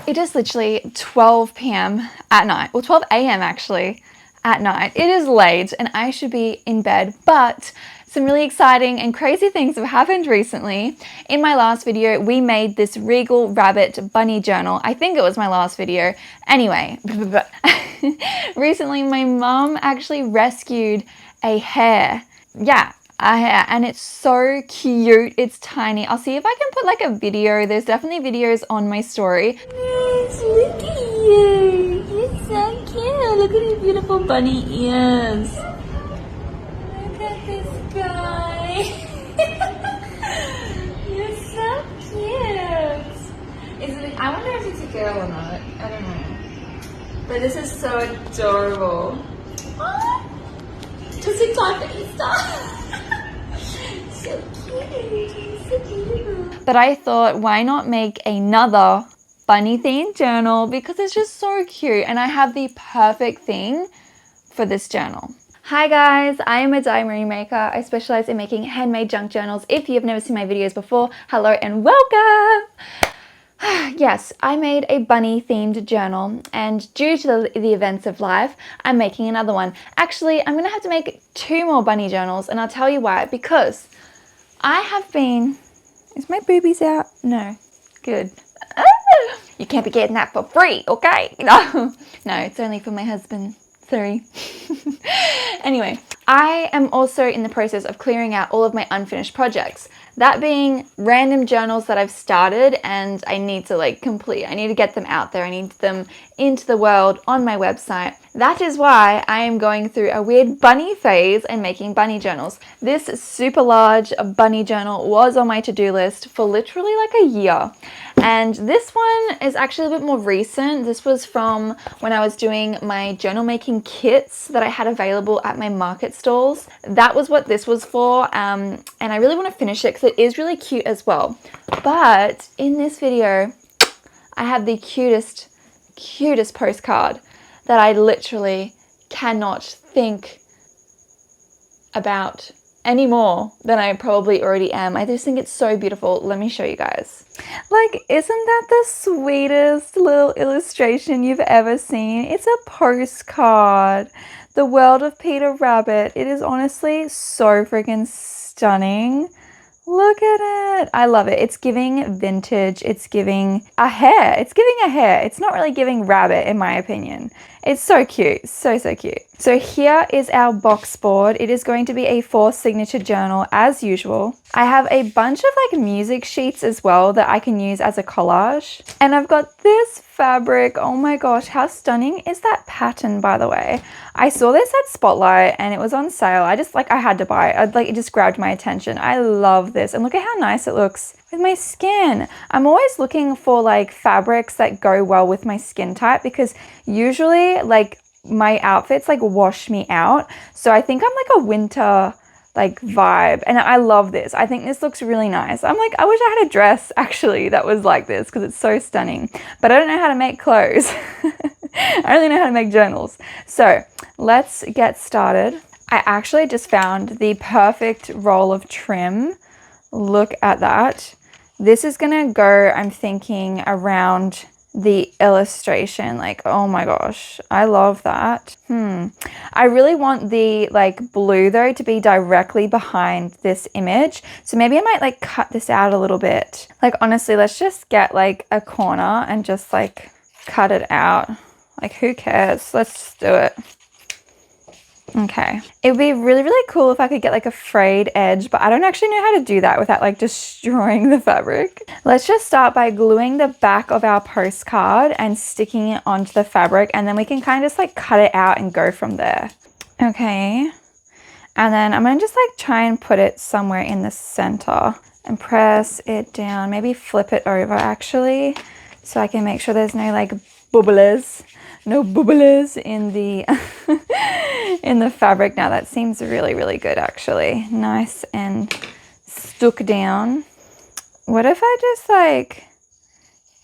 It is literally 12 p.m. at night, or 12 a.m. actually at night. It is late and I should be in bed, but some really exciting and crazy things have happened recently. In my last video, we made this regal rabbit bunny journal. I think it was my last video. Anyway, recently my mum actually rescued a hare. Yeah, a hare, and it's so cute. It's tiny. I'll see if I can put like a video. There's definitely videos on my story. Yes, look at you. You're so cute. Look at his beautiful bunny ears. Look at this guy. You're so cute. I wonder if it's a girl or not. I don't know. But this is so adorable. Oh, just in time for Easter. So cute. So cute. But I thought, why not make another bunny themed journal, because it's just so cute and I have the perfect thing for this journal. Hi guys, I am a diary maker. I specialize in making handmade junk journals. If you've never seen my videos before, hello and welcome. Yes, I made a bunny themed journal, and due to the events of life, I'm making another one. Actually, I'm gonna have to make 2 more bunny journals, and I'll tell you why. Because I have been... Is my boobies out? No. Good. You can't be getting that for free, okay? No, it's only for my husband. Sorry. Anyway, I am also in the process of clearing out all of my unfinished projects. That being random journals that I've started and I need to like complete. I need to get them out there. I need them into the world on my website. That is why I am going through a weird bunny phase and making bunny journals. This super large bunny journal was on my to-do list for literally like a year. And this one is actually a bit more recent. This was from when I was doing my journal making kits that I had available at my market stalls. That was what this was for. And I really want to finish it because it is really cute as well. But in this video, I have the cutest postcard that I literally cannot think about any more than I probably already am. I just think it's so beautiful. Let me show you guys. Like, isn't that the sweetest little illustration you've ever seen? It's a postcard. The world of Peter Rabbit. It is honestly so freaking stunning. Look at it. I love it. It's giving vintage. It's giving a hare. It's giving a hare. It's not really giving rabbit in my opinion. It's so cute. So cute. So here is our box board. It is going to be a 4 signature journal as usual. I have a bunch of like music sheets as well that I can use as a collage. And I've got this fabric. Oh my gosh, how stunning is that pattern, by the way? I saw this at Spotlight and it was on sale. I had to buy it. It just grabbed my attention. I love this. And look at how nice it looks with my skin. I'm always looking for like fabrics that go well with my skin type, because usually like my outfits like wash me out. So I think I'm like a winter like vibe, and I love this. I think this looks really nice. I'm like, I wish I had a dress actually that was like this, because it's so stunning, but I don't know how to make clothes. I only know how to make journals. So let's get started. I actually just found the perfect roll of trim. Look at that. This is gonna go, I'm thinking, around the illustration. Like, oh my gosh, I love that. I really want the like blue though to be directly behind this image, so maybe I might like cut this out a little bit. Like honestly, let's just get like a corner and just like cut it out. Like, who cares? Let's just do it. Okay, it would be really cool if I could get like a frayed edge, but I don't actually know how to do that without like destroying the fabric. Let's just start by gluing the back of our postcard and sticking it onto the fabric, and then we can kind of just like cut it out and go from there. Okay, and then I'm gonna just like try and put it somewhere in the center and press it down, maybe flip it over actually, so I can make sure there's no like bubblers. No bubblers in the in the fabric. Now that seems really good actually. Nice and stuck down. What if I just like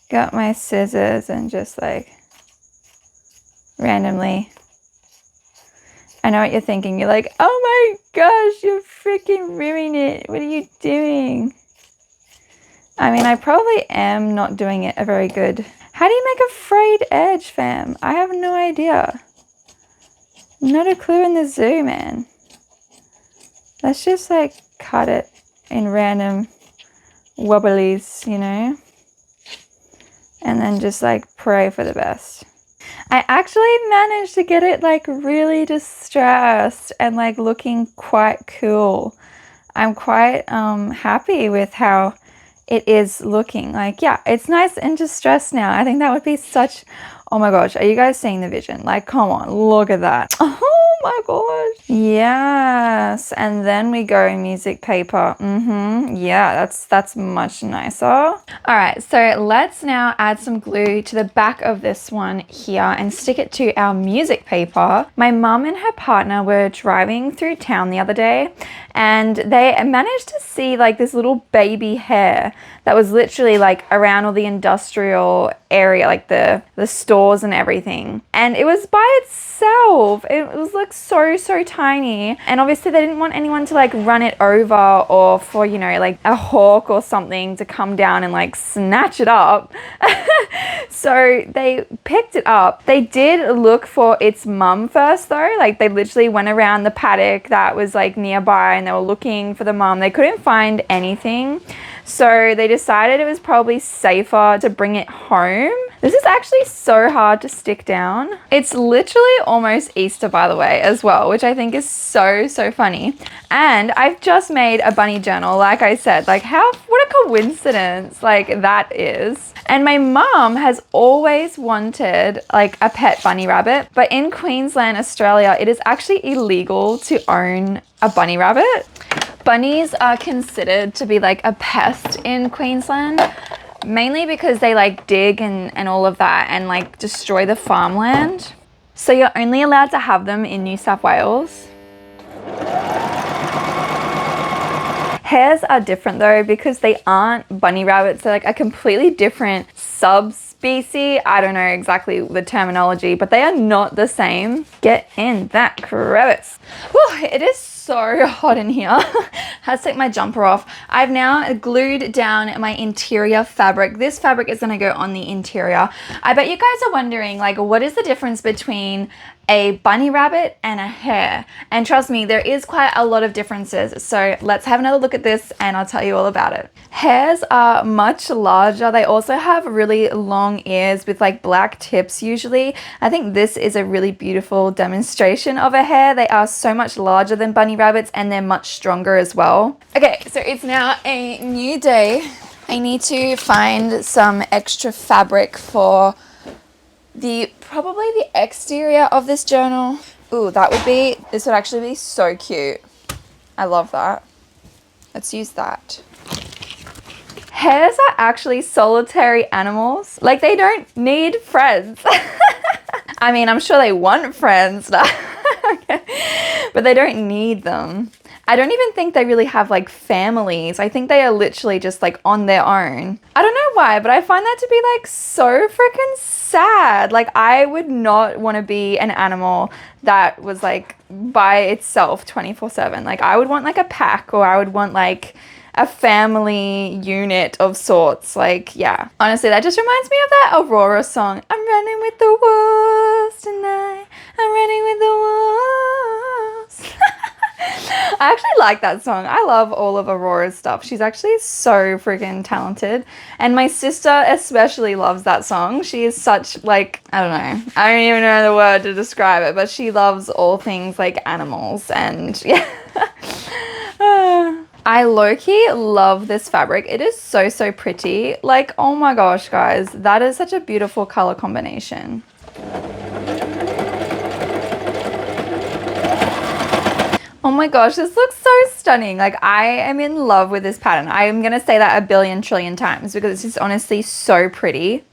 got my scissors and just like randomly... I know what you're thinking. You're like, oh my gosh, you're freaking ruining it. What are you doing? I mean, I probably am not doing it a very good... How How do you make a frayed edge, fam? I have no idea. Not a clue in the zoo, man. Let's just like cut it in random wobblies, you know? And then just like pray for the best. I actually managed to get it like really distressed and like looking quite cool. I'm quite happy with how it is looking. Like, yeah, it's nice and distressed now. I think that would be such, oh my gosh, are you guys seeing the vision? Like, come on, look at that. Oh my gosh. Yes, and then we go music paper. Yeah, that's much nicer. All right, so let's now add some glue to the back of this one here and stick it to our music paper. My mum and her partner were driving through town the other day, and they managed to see like this little baby hare that was literally like around all the industrial area, like the stores and everything. And it was by itself. It was like so tiny. And obviously they didn't want anyone to like run it over, or for, you know, like a hawk or something to come down and like snatch it up. So they picked it up. They did look for its mum first though. Like they literally went around the paddock that was like nearby and they were looking for the mum. They couldn't find anything. So they decided it was probably safer to bring it home. This is actually so hard to stick down. It's literally almost Easter, by the way, as well, which I think is so funny. And I've just made a bunny journal, like I said. Like what a coincidence like that is. And my mom has always wanted like a pet bunny rabbit, but in Queensland, Australia, it is actually illegal to own a bunny rabbit. Bunnies are considered to be like a pest in Queensland, mainly because they like dig and all of that and like destroy the farmland. So you're only allowed to have them in New South Wales. Hares are different though because they aren't bunny rabbits. They're like a completely different subspecies. I don't know exactly the terminology, but they are not the same. Get in that crevice. Whew, it is so hot in here. Had to take my jumper off. I've now glued down my interior fabric. This fabric is going to go on the interior. I bet you guys are wondering, like, what is the difference between a bunny rabbit and a hare? And trust me, there is quite a lot of differences. So let's have another look at this and I'll tell you all about it. Hares are much larger. They also have really long ears with like black tips usually. I think this is a really beautiful demonstration of a hare. They are so much larger than bunny rabbits and they're much stronger as well. Okay, so it's now a new day. I need to find some extra fabric for probably the exterior of this journal. Ooh, this would actually be so cute. I love that. Let's use that. Hares are actually solitary animals. Like they don't need friends. I mean, I'm sure they want friends, but they don't need them. I don't even think they really have like families. I think they are literally just like on their own. I don't know why, but I find that to be like so freaking sad. Like I would not want to be an animal that was like by itself 24/7. Like I would want like a pack, or I would want like a family unit of sorts. Like, yeah. Honestly, that just reminds me of that Aurora song. I'm running with the wolves tonight. I'm running with the wolves. I actually like that song. I love all of Aurora's stuff. She's actually so freaking talented. And my sister especially loves that song. She is such like, I don't know. I don't even know the word to describe it, but she loves all things like animals and yeah. I low-key love this fabric. It is so pretty. Like, oh my gosh, guys. That is such a beautiful color combination. Oh my gosh, this looks so stunning. Like I am in love with this pattern. I am gonna say that a billion trillion times because it's just honestly so pretty.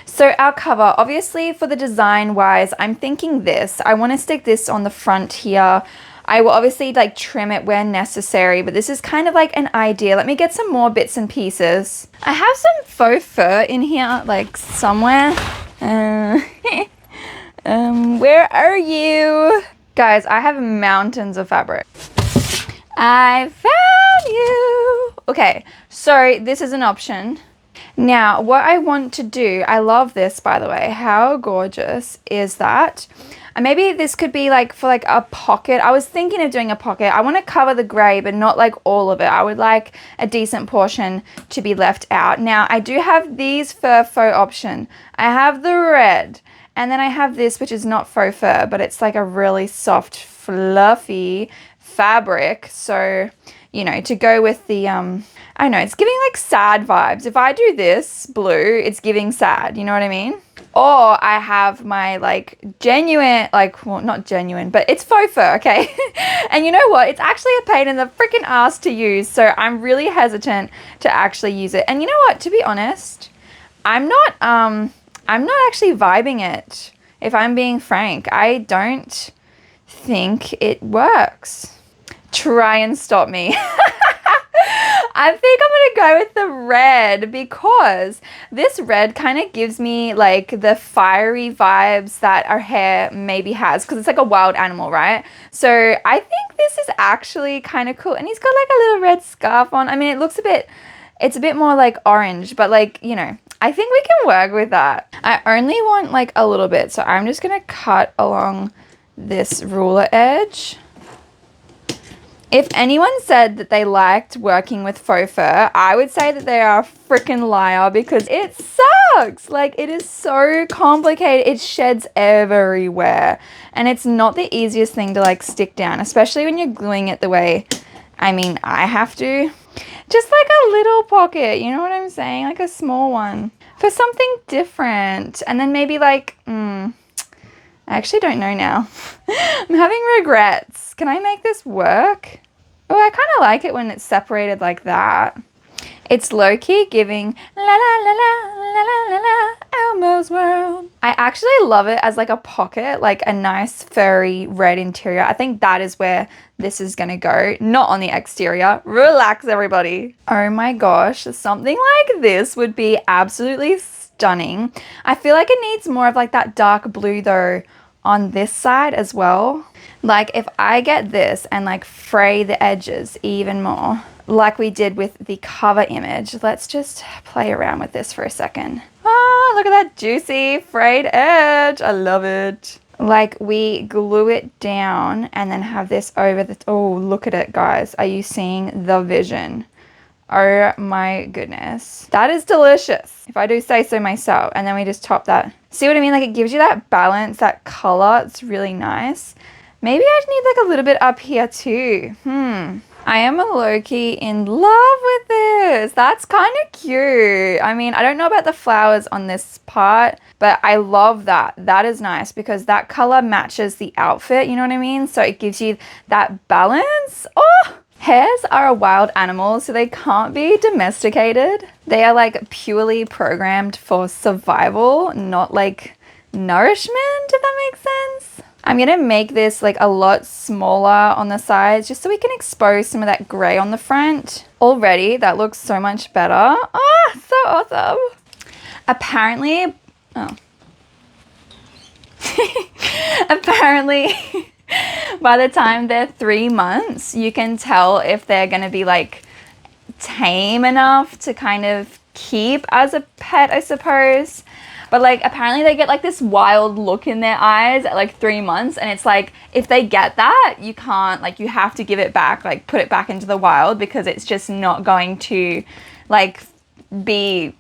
So our cover, obviously for the design wise, I'm thinking this. I want to stick this on the front here. I will obviously like trim it where necessary, but this is kind of like an idea. Let me get some more bits and pieces. I have some faux fur in here, like somewhere. Where are you? Guys, I have mountains of fabric. I found you. Okay, so this is an option. Now, what I want to do, I love this, by the way. How gorgeous is that? And maybe this could be like for like a pocket. I was thinking of doing a pocket. I want to cover the gray, but not like all of it. I would like a decent portion to be left out. Now, I do have these faux option. I have the red, and then I have this, which is not faux fur, but it's like a really soft, fluffy fabric. So, you know, to go with the, I know, it's giving like sad vibes. If I do this blue, it's giving sad, you know what I mean? Or I have my like genuine, like, well, not genuine, but it's faux fur, okay? And you know what? It's actually a pain in the freaking ass to use. So I'm really hesitant to actually use it. And you know what? To be honest, I'm not actually vibing it. If I'm being frank, I don't think it works. Try and stop me. I think I'm gonna go with the red because this red kind of gives me like the fiery vibes that our hare maybe has, because it's like a wild animal, right? So I think this is actually kind of cool. And he's got like a little red scarf on. I mean, it looks it's a bit more like orange, but like, you know, I think we can work with that. I only want like a little bit, so I'm just gonna cut along this ruler edge. If anyone said that they liked working with faux fur, I would say that they are a freaking liar, because it sucks. Like, it is so complicated. It sheds everywhere. And it's not the easiest thing to like stick down, especially when you're gluing it the way, I mean, I have to. Just like a little pocket, you know what I'm saying? Like a small one for something different. And then maybe like, I actually don't know now. I'm having regrets. Can I make this work? Oh, I kind of like it when it's separated like that. It's low-key giving la la la la la la la la Elmo's world. I actually love it as like a pocket, like a nice furry red interior. I think that is where this is gonna go, not on the exterior. Relax, everybody. Oh my gosh, something like this would be absolutely stunning. I feel like it needs more of like that dark blue though on this side as well. Like if I get this and like fray the edges even more, like we did with the cover image. Let's just play around with this for a second. Oh, look at that juicy frayed edge. I love it. Like we glue it down and then have this over the, oh, look at it, guys. Are you seeing the vision? Oh my goodness. That is delicious, if I do say so myself. And then we just top that. See what I mean? Like it gives you that balance, that color. It's really nice. Maybe I need like a little bit up here too. I am a low-key in love with this. That's kind of cute. I mean, I don't know about the flowers on this part, but I love that. That is nice because that color matches the outfit, you know what I mean? So it gives you that balance. Oh! Hares are a wild animal, so they can't be domesticated. They are like purely programmed for survival, not like nourishment, if that makes sense. I'm gonna make this like a lot smaller on the sides just so we can expose some of that gray on the front. Already, that looks so much better. Ah, so awesome. Apparently, apparently, by the time they're 3 months, you can tell if they're gonna be like tame enough to kind of keep as a pet, I suppose. But like apparently they get like this wild look in their eyes at like 3 months, and it's like if they get that, you can't, like you have to give it back, like put it back into the wild, because it's just not going to like be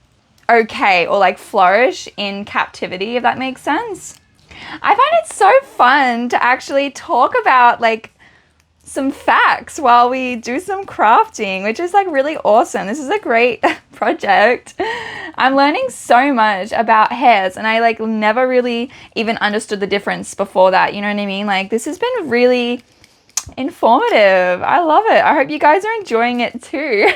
okay or like flourish in captivity, if that makes sense. I find it so fun to actually talk about like some facts while we do some crafting, which is like really awesome. This is a great project. I'm learning so much about hares, and I like never really even understood the difference before that, you know what I mean? Like this has been really informative. I love it. I hope you guys are enjoying it too.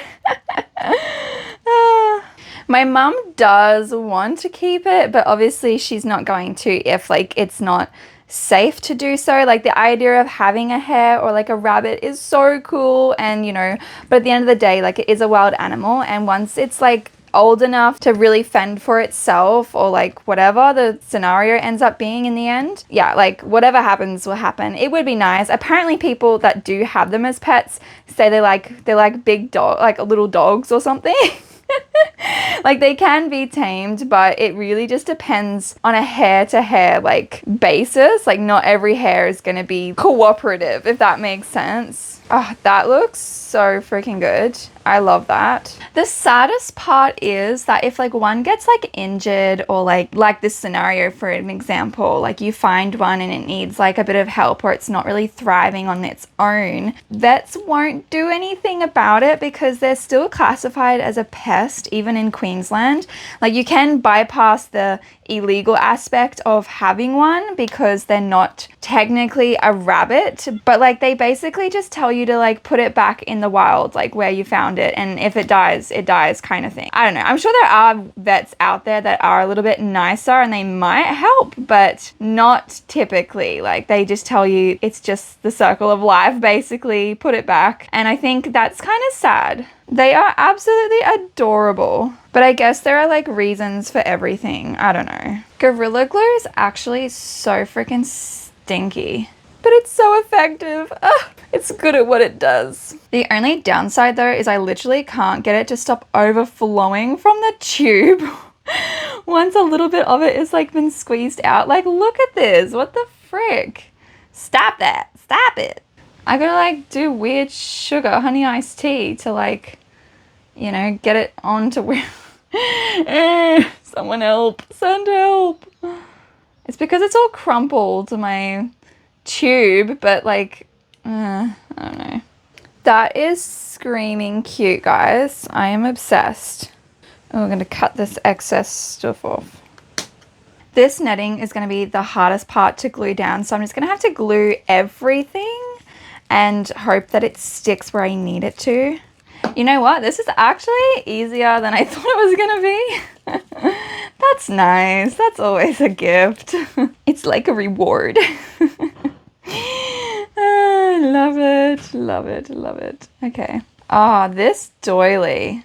My mum does want to keep it, but obviously she's not going to if like it's not safe to do so. Like the idea of having a hare or like a rabbit is so cool, and you know, but at the end of the day, like it is a wild animal, and once it's like old enough to really fend for itself, or like whatever the scenario ends up being in the end, yeah, like whatever happens will happen. It would be nice. Apparently people that do have them as pets say they're like big dog, like little dogs or something. Like they can be tamed, but it really just depends on a hair to hair like basis. Like not every hair is going to be cooperative, if that makes sense. Oh, that looks so freaking good. I love that. The saddest part is that if like one gets like injured or like this scenario for an example, like you find one and it needs like a bit of help or it's not really thriving on its own, vets won't do anything about it because they're still classified as a pest even in Queensland. Like you can bypass the illegal aspect of having one because they're not technically a rabbit, but like they basically just tell you to like put it back in the wild, like where you found it, and if it dies kind of thing. I don't know. I'm sure there are vets out there that are a little bit nicer and they might help, but not typically. Like they just tell you it's just the circle of life, basically, put it back. And I think that's kind of sad. They are absolutely adorable. But I guess there are like reasons for everything. I don't know. Gorilla Glue is actually so freaking stinky, but it's so effective. Ugh, it's good at what it does. The only downside though is I literally can't get it to stop overflowing from the tube. Once a little bit of it is like been squeezed out. Like look at this. What the frick? Stop that. Stop it. I gotta like do weird sugar honey iced tea to like, you know, get it onto where someone help, send help. It's because it's all crumpled, my tube, but like, I don't know. That is screaming cute, guys. I am obsessed. Oh, we're going to cut this excess stuff off. This netting is going to be the hardest part to glue down, so I'm just going to have to glue everything and hope that it sticks where I need it to. You know what? This is actually easier than I thought it was going to be. That's nice. That's always a gift. It's like a reward. Love it. Love it. Love it. Okay. Ah, this doily.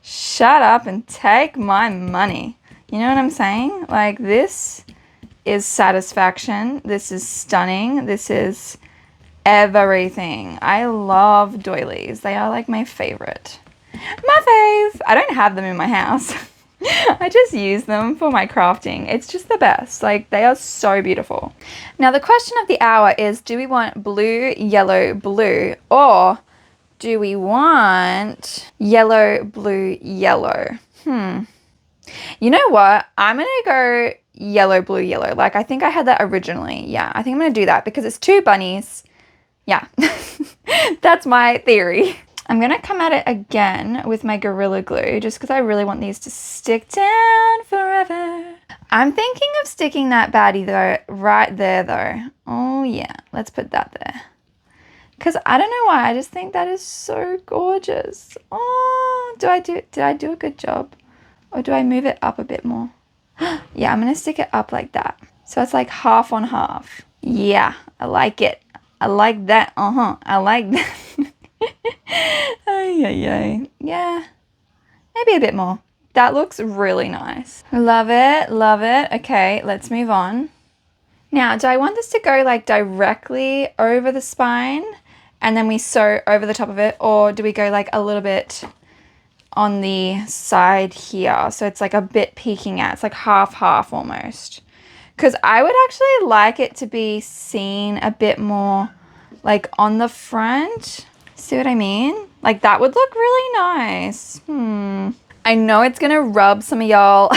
Shut up and take my money. You know what I'm saying? Like this is satisfaction. This is stunning. This is everything. I love doilies. They are like my favorite. My fave. I don't have them in my house. I just use them for my crafting. It's just the best. Like they are so beautiful. Now the question of the hour is, do we want blue, yellow, blue, or do we want yellow, blue, yellow? You know what? I'm going to go yellow, blue, yellow. Like I think I had that originally. Yeah, I think I'm going to do that because it's two bunnies. Yeah, that's my theory. I'm going to come at it again with my Gorilla Glue just because I really want these to stick down forever. I'm thinking of sticking that baddie though, right there though. Oh yeah, let's put that there. Because I don't know why, I just think that is so gorgeous. Oh, did I do a good job? Or do I move it up a bit more? Yeah, I'm going to stick it up like that. So it's like half on half. Yeah, I like it. I like that. I like that. Yeah, maybe a bit more. That looks really nice. Love it, love it. Okay, let's move on. Now, do I want this to go like directly over the spine and then we sew over the top of it, or do we go like a little bit on the side here so it's like a bit peeking out? It's like half almost. Because I would actually like it to be seen a bit more like on the front. See what I mean? Like that would look really nice. I know it's going to rub some of y'all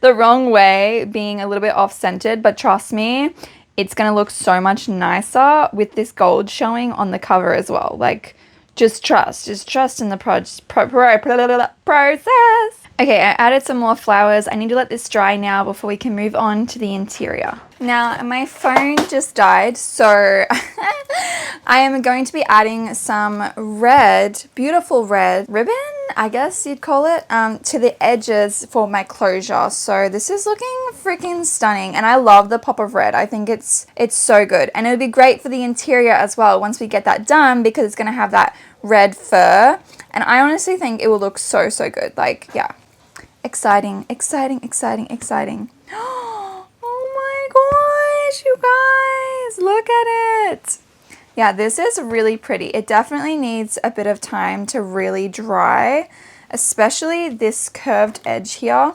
the wrong way being a little bit off-centered, but trust me, it's going to look so much nicer with this gold showing on the cover as well. Like just trust in the process. Okay, I added some more flowers. I need to let this dry now before we can move on to the interior. Now, my phone just died, so I am going to be adding some red, beautiful red ribbon, I guess you'd call it, to the edges for my closure. So this is looking freaking stunning, and I love the pop of red. I think it's so good, and it would be great for the interior as well once we get that done because it's going to have that red fur, and I honestly think it will look so good. Like, yeah. Exciting. Oh my gosh, you guys, look at it. Yeah, this is really pretty. It definitely needs a bit of time to really dry, especially this curved edge here.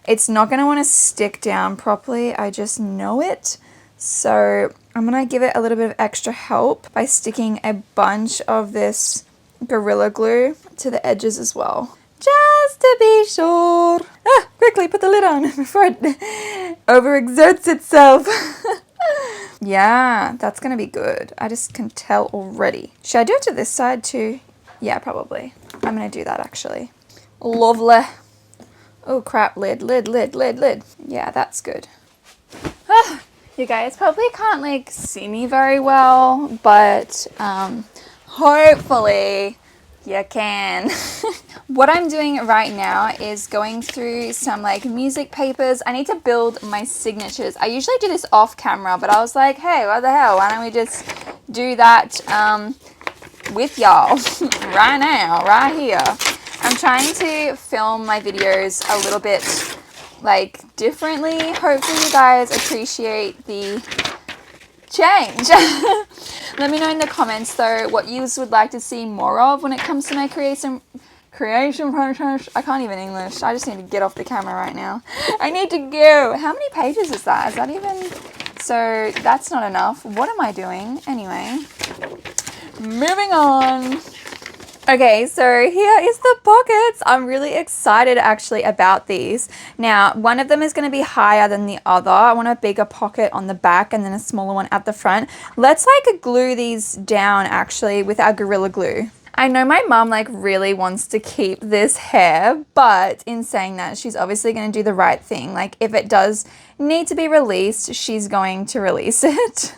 It's not going to want to stick down properly. I just know it. So I'm going to give it a little bit of extra help by sticking a bunch of this Gorilla Glue to the edges as well. Just to be sure. Quickly put the lid on before it overexerts itself. Yeah, that's going to be good. I just can tell already. Should I do it to this side too? Yeah, probably. I'm going to do that actually. Lovely. Oh crap, lid. Yeah, that's good. You guys probably can't like see me very well, but hopefully you can. What I'm doing right now is going through some like music papers. I need to build my signatures. I usually do this off camera, but I was like, hey, what the hell? Why don't we just do that with y'all right now, right here. I'm trying to film my videos a little bit like differently. Hopefully you guys appreciate the change. Let me know in the comments though what you would like to see more of when it comes to my creation process. I can't even English. I just need to get off the camera right now. I need to go. How many pages is that? Is that even? So that's not enough. What am I doing? Anyway, moving on. Okay, so here is the pockets. I'm really excited actually about these. Now, one of them is going to be higher than the other. I want a bigger pocket on the back and then a smaller one at the front. Let's like glue these down actually with our Gorilla Glue. I know my mom like really wants to keep this hair, but in saying that, she's obviously going to do the right thing. Like if it does need to be released, she's going to release it.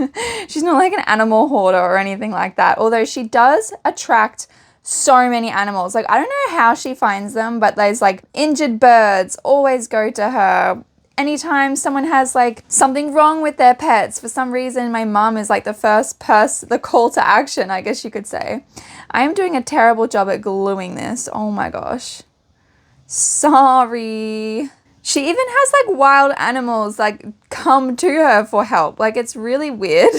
She's not like an animal hoarder or anything like that, although she does attract so many animals. Like I don't know how she finds them, but there's like injured birds always go to her. Anytime someone has like something wrong with their pets, for some reason my mom is like the first person, the call to action, I guess you could say. I am doing a terrible job at gluing this. Oh my gosh. Sorry. She even has like wild animals like come to her for help. Like it's really weird,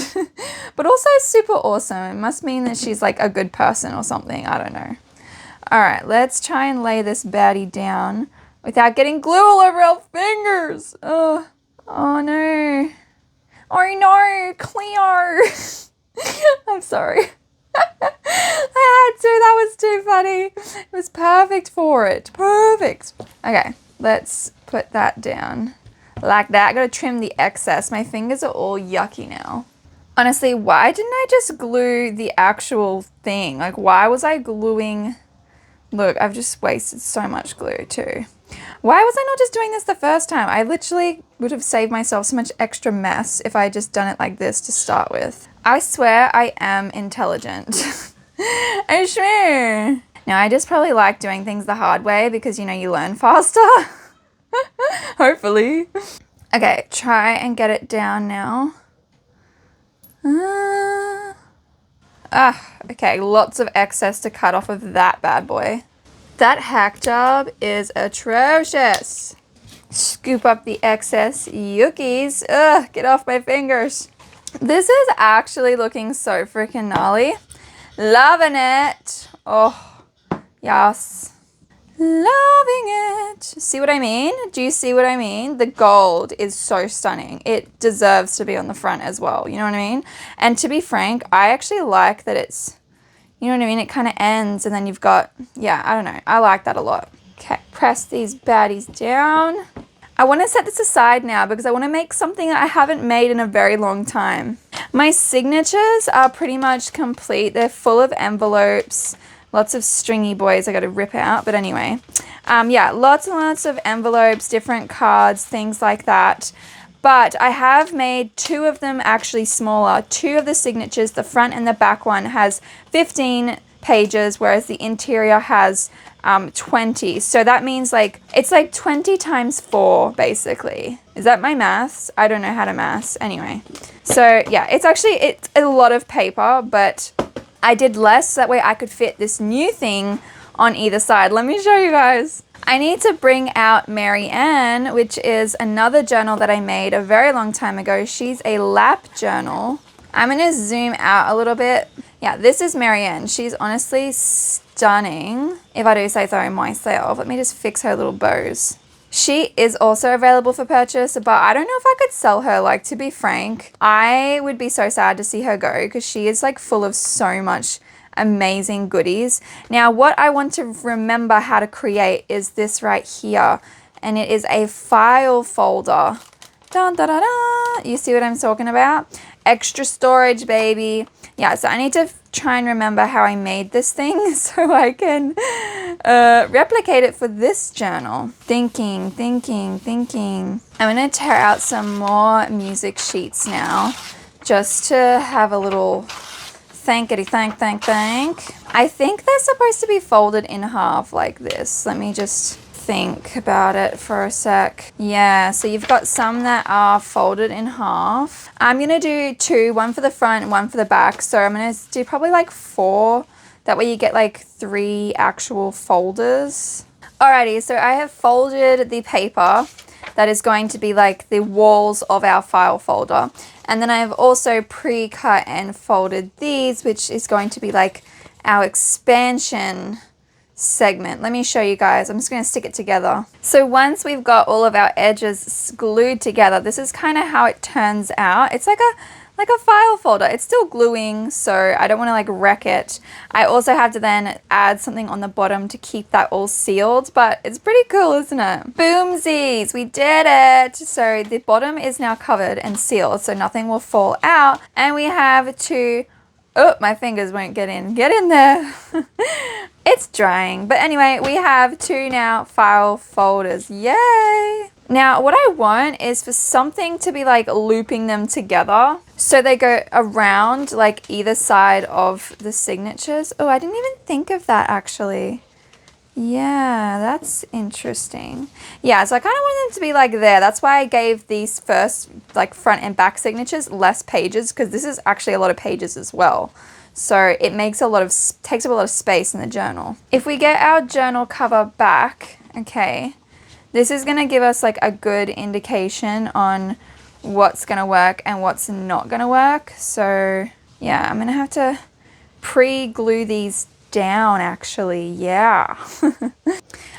but also super awesome. It must mean that she's like a good person or something. I don't know. All right, let's try and lay this baddie down without getting glue all over our fingers. Oh no. Oh no, clear. I'm sorry. I had to. That was too funny. It was perfect for it. Perfect. Okay, let's put that down like that. I gotta trim the excess. My fingers are all yucky now. Honestly, why didn't I just glue the actual thing? Like, why was I gluing? Look, I've just wasted so much glue too. Why was I not just doing this the first time? I literally would have saved myself so much extra mess if I had just done it like this to start with. I swear I am intelligent. I swear. Now, I just probably like doing things the hard way because, you know, you learn faster. Hopefully. Okay, try and get it down now. Okay, lots of excess to cut off of that bad boy. That hack job is atrocious. Scoop up the excess yuckies. Ugh, get off my fingers. This is actually looking so freaking gnarly. Loving it. Oh, yes. Loving it. See what I mean? Do you see what I mean? The gold is so stunning. It deserves to be on the front as well. You know what I mean? And to be frank, I actually like that it's, you know what I mean? It kind of ends and then you've got, yeah, I don't know. I like that a lot. Okay, press these baddies down. I want to set this aside now because I want to make something that I haven't made in a very long time. My signatures are pretty much complete. They're full of envelopes. Lots of stringy boys I got to rip out. But anyway, yeah, lots and lots of envelopes, different cards, things like that. But I have made two of them actually smaller. Two of the signatures, the front and the back one has 15 pages, whereas the interior has 20. So that means like, it's like 20 times 4 basically. Is that my maths? I don't know how to maths. Anyway, so yeah, it's a lot of paper, but I did less so that way I could fit this new thing on either side. Let me show you guys. I need to bring out Mary Ann, which is another journal that I made a very long time ago. She's a lap journal. I'm going to zoom out a little bit. Yeah, this is Mary Ann. She's honestly stunning, if I do say so myself. Let me just fix her little bows. She is also available for purchase, but I don't know if I could sell her. Like, to be frank, I would be so sad to see her go because she is like full of so much amazing goodies. Now, what I want to remember how to create is this right here, and it is a file folder. Dun, da, da, da. You see what I'm talking about? Extra storage, baby. Yeah, so I need to try and remember how I made this thing so I can replicate it for this journal. Thinking. I'm going to tear out some more music sheets now just to have a little thank. I think they're supposed to be folded in half like this. Let me just think about it for a sec. Yeah, so you've got some that are folded in half. I'm gonna do 2, one for the front and one for the back. So I'm gonna do probably like 4. That way you get like 3 actual folders. Alrighty, so I have folded the paper that is going to be like the walls of our file folder. And then I have also pre-cut and folded these, which is going to be like our expansion segment. Let me show you guys. I'm just going to stick it together. So once we've got all of our edges glued together, this is kind of how it turns out. It's like a file folder. It's still gluing, so I don't want to like wreck it. I also have to then add something on the bottom to keep that all sealed, but it's pretty cool, isn't it? Boomsies, we did it. So the bottom is now covered and sealed, so nothing will fall out. And we have 2, oh, my fingers won't get in. Get in there. It's drying. But anyway, we have 2 now file folders. Yay! Now, what I want is for something to be like looping them together. So they go around like either side of the signatures. Oh, I didn't even think of that actually. Yeah, that's interesting. Yeah, so I kind of want them to be like there. That's why I gave these first like front and back signatures less pages, because this is actually a lot of pages as well. So it makes takes up a lot of space in the journal. If we get our journal cover back, okay, this is gonna give us like a good indication on what's gonna work and what's not gonna work. So yeah, I'm gonna have to pre-glue these down actually, yeah.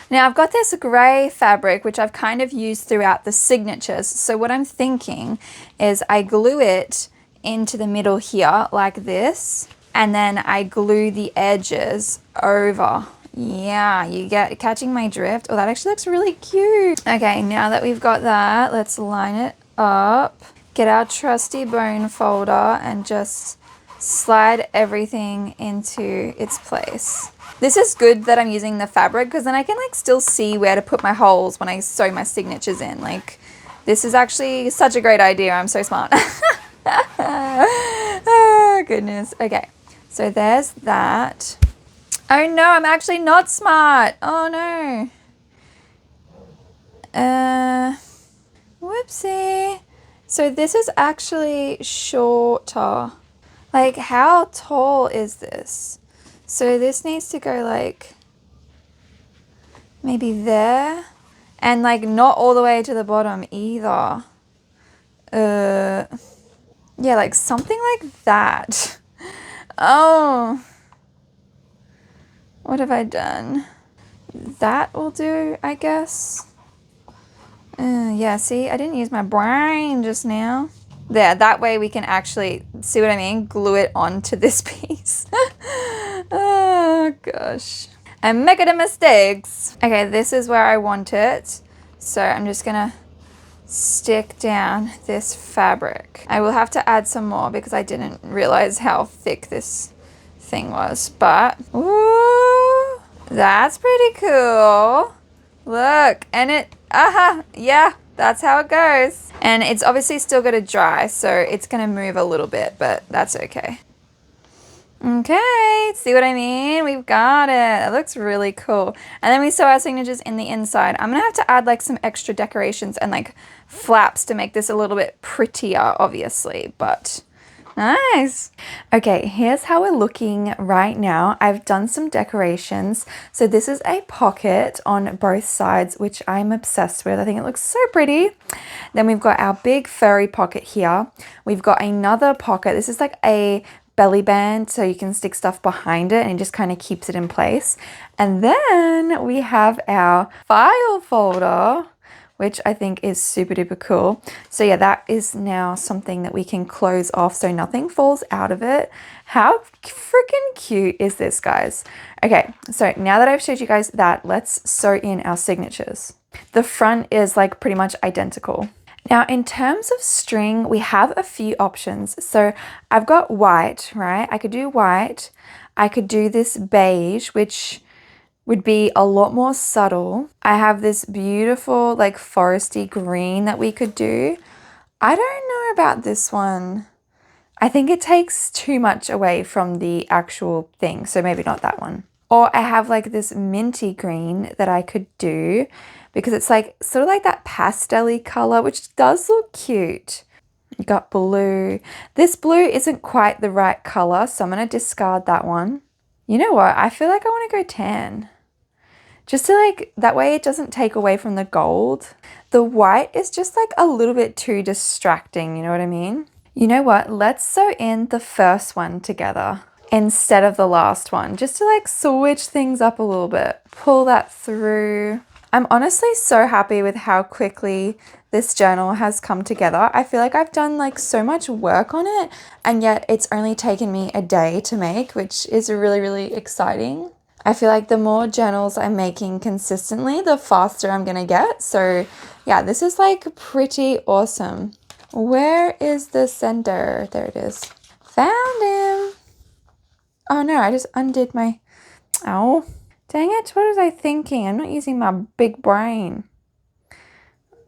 Now I've got this gray fabric, which I've kind of used throughout the signatures. So what I'm thinking is I glue it into the middle here like this, and then I glue the edges over. Yeah, you get catching my drift? Oh, that actually looks really cute. Okay, now that we've got that, let's line it up. Get our trusty bone folder and just slide everything into its place. This is good that I'm using the fabric, because then I can like still see where to put my holes when I sew my signatures in. Like, this is actually such a great idea. I'm so smart. Oh, goodness. Okay, so there's that. Oh no, I'm actually not smart. Oh no. Whoopsie. So this is actually shorter. Like, how tall is this? So this needs to go like maybe there, and like not all the way to the bottom either. Yeah, like something like that. Oh, what have I done? That will do, I guess. Yeah, see, I didn't use my brain just now. There, that way we can actually, see what I mean? Glue it onto this piece. Oh, gosh. I'm making the mistakes. Okay, this is where I want it. So I'm just gonna stick down this fabric. I will have to add some more because I didn't realize how thick this thing was, but ooh, that's pretty cool. Look, and it, yeah, that's how it goes. And it's obviously still gonna dry, so it's gonna move a little bit, but that's okay. Okay, see what I mean? We've got it. It looks really cool. And then we sew our signatures in the inside. I'm gonna have to add like some extra decorations and like flaps to make this a little bit prettier, obviously, but nice. Okay, here's how we're looking right now. I've done some decorations. So this is a pocket on both sides, which I'm obsessed with. I think it looks so pretty. Then we've got our big furry pocket here. We've got another pocket. This is like a belly band so you can stick stuff behind it and it just kind of keeps it in place. And then we have our file folder, which I think is super duper cool. So yeah, that is now something that we can close off so nothing falls out of it. How freaking cute is this, guys? Okay, so now that I've showed you guys that, let's sew in our signatures. The front is like pretty much identical. Now, in terms of string, we have a few options. So I've got white, right? I could do white. I could do this beige, which would be a lot more subtle. I have this beautiful like foresty green that we could do. I don't know about this one. I think it takes too much away from the actual thing, so maybe not that one. Or I have like this minty green that I could do because it's like sort of like that pastel-y color, which does look cute. You got blue. This blue isn't quite the right color, so I'm gonna discard that one. You know what? I feel like I want to go tan. Just to like, that way it doesn't take away from the gold. The white is just like a little bit too distracting, you know what I mean? You know what? Let's sew in the first one together instead of the last one, just to like switch things up a little bit. Pull that through. I'm honestly so happy with how quickly this journal has come together. I feel like I've done like so much work on it, and yet it's only taken me a day to make, which is really, really exciting. I feel like the more journals I'm making consistently, the faster I'm gonna get. So yeah, this is like pretty awesome. Where is the sender? There it is. Found him. Oh no, I just undid my, oh, dang it. What was I thinking? I'm not using my big brain.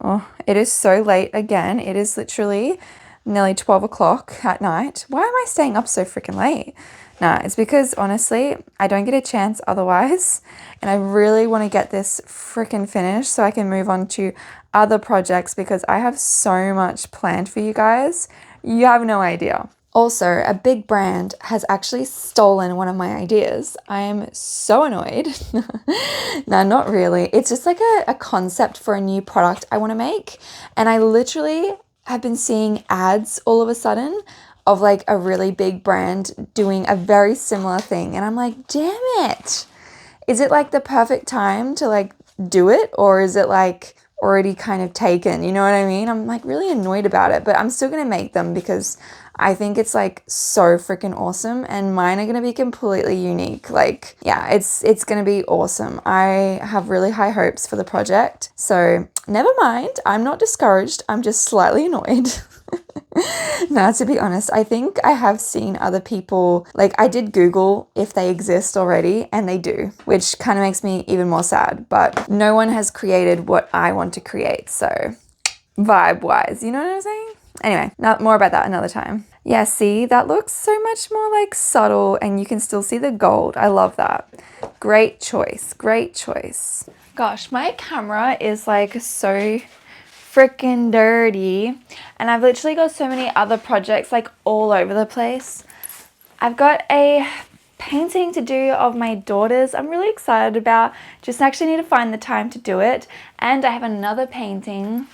Oh, it is so late again. It is literally nearly 12 o'clock at night. Why am I staying up so freaking late? Nah, it's because honestly, I don't get a chance otherwise. And I really want to get this freaking finished so I can move on to other projects because I have so much planned for you guys. You have no idea. Also, a big brand has actually stolen one of my ideas. I am so annoyed. No, not really. It's just like a concept for a new product I want to make. And I literally have been seeing ads all of a sudden of like a really big brand doing a very similar thing. And I'm like, damn it. Is it like the perfect time to like do it? Or is it like already kind of taken? You know what I mean? I'm like really annoyed about it, but I'm still going to make them because I think it's like so freaking awesome, and mine are going to be completely unique. Like, yeah, it's going to be awesome. I have really high hopes for the project. So never mind. I'm not discouraged. I'm just slightly annoyed. Now, to be honest, I think I have seen other people, like I did Google if they exist already, and they do, which kind of makes me even more sad, but no one has created what I want to create. So vibe wise, you know what I'm saying? Anyway, more about that another time. Yeah, see, that looks so much more like subtle and you can still see the gold. I love that. Great choice. Great choice. Gosh, my camera is like so freaking dirty, and I've literally got so many other projects like all over the place. I've got a painting to do of my daughters I'm really excited about. Just actually need to find the time to do it. And I have another painting.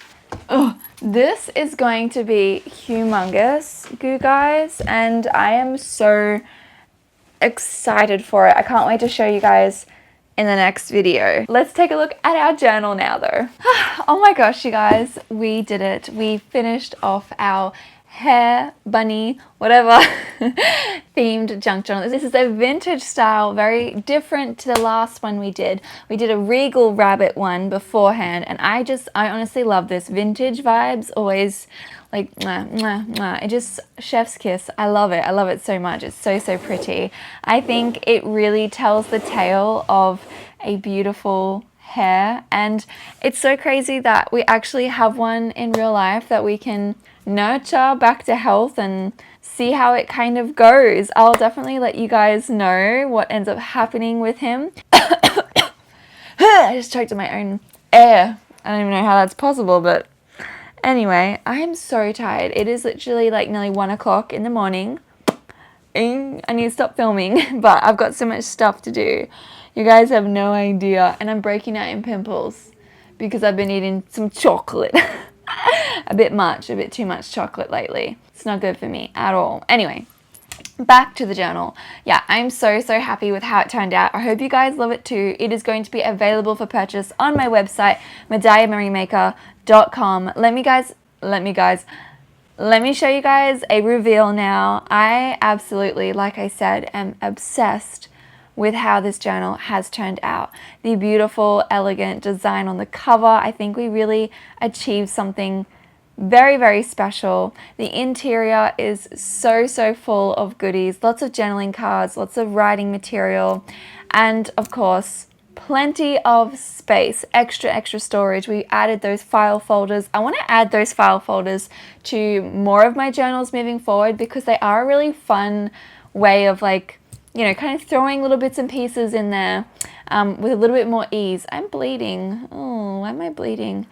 Oh, this is going to be humongous, you guys, and I am so excited for it. I can't wait to show you guys in the next video. Let's take a look at our journal now though. Oh my gosh, you guys, we did it. We finished off our hare, bunny, whatever themed junk journal. This is a vintage style, very different to the last one we did. We did a regal rabbit one beforehand, and I honestly love this. Vintage vibes, always like mwah, mwah, mwah. It just chef's kiss. I love it. I love it so much. It's so, so pretty. I think it really tells the tale of a beautiful hare, and it's so crazy that we actually have one in real life that we can nurture back to health and see how it kind of goes. I'll definitely let you guys know what ends up happening with him. I just choked on my own air. I don't even know how that's possible, but anyway, I am so tired. It is literally like nearly 1 o'clock in the morning. I need to stop filming, but I've got so much stuff to do. You guys have no idea. And I'm breaking out in pimples because I've been eating some chocolate. a bit too much chocolate lately. It's not good for me at all. Anyway, back to the journal. Yeah, I'm so happy with how it turned out. I hope you guys love it too. It is going to be available for purchase on my website, medalliamemorymaker.com. Let me show you guys a reveal now. I absolutely, like I said, am obsessed with how this journal has turned out. The beautiful, elegant design on the cover. I think we really achieved something very special. The interior is so full of goodies. Lots of journaling cards, lots of writing material, and of course, plenty of space, extra storage. We added those file folders. I want to add those file folders to more of my journals moving forward because they are a really fun way of, like, you know, kind of throwing little bits and pieces in there with a little bit more ease. I'm bleeding. Oh, why am I bleeding?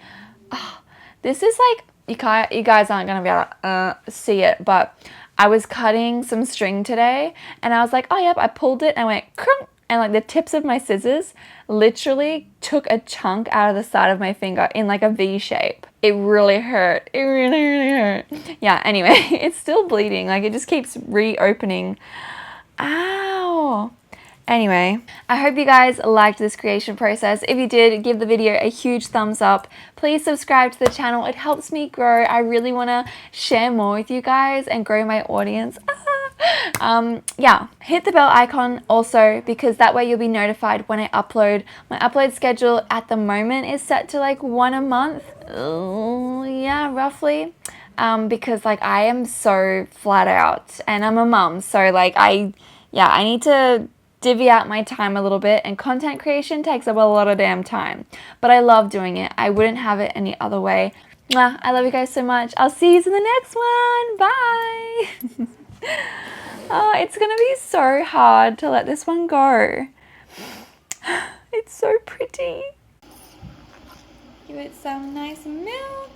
Oh, this is like, you guys aren't going to be able to see it, but I was cutting some string today and I was like, oh yep, I pulled it and I went crunk, and like the tips of my scissors literally took a chunk out of the side of my finger in like a V shape. It really hurt. It really hurt. Yeah, anyway, it's still bleeding. Like it just keeps reopening. Ow. Anyway, I hope you guys liked this creation process. If you did, give the video a huge thumbs up. Please subscribe to the channel. It helps me grow. I really want to share more with you guys and grow my audience. Yeah, hit the bell icon also because that way you'll be notified when I upload. My upload schedule at the moment is set to like 1 a month. Yeah, roughly. Because like I am so flat out and I'm a mum. So like I need to divvy out my time a little bit, and content creation takes up a lot of damn time. But I love doing it. I wouldn't have it any other way. Mwah, I love you guys so much. I'll see you in the next one. Bye. Oh, it's gonna be so hard to let this one go. It's so pretty. Give it some nice milk.